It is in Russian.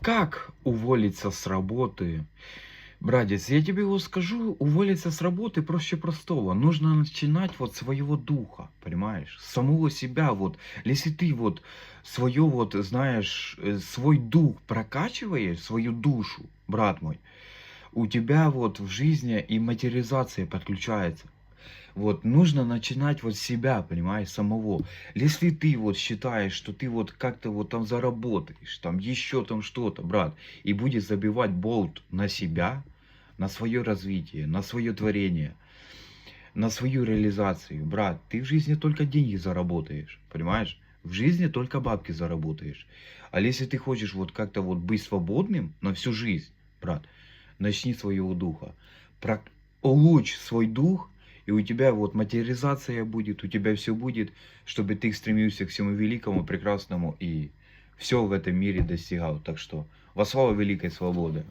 Как уволиться с работы? Братец, я тебе его скажу, уволиться с работы проще простого. Нужно начинать вот с своего духа, понимаешь? С самого себя вот. Если ты вот свое вот, знаешь, свой дух прокачиваешь, свою душу, брат мой, у тебя вот в жизни и материализация подключается. Вот нужно начинать вот с себя, понимаешь, самого. Если ты вот считаешь, что ты вот как-то вот там заработаешь, там еще там что-то, брат, и будешь забивать болт на себя, на свое развитие, на свое творение, на свою реализацию, брат, ты в жизни только деньги заработаешь, понимаешь? В жизни только бабки заработаешь. А если ты хочешь вот как-то вот быть свободным на всю жизнь, брат, начни с своего духа. Улучшь свой дух, и у тебя вот материализация будет, у тебя все будет, чтобы ты стремился к всему великому, прекрасному и все в этом мире достигал. Так что во славу великой свободы.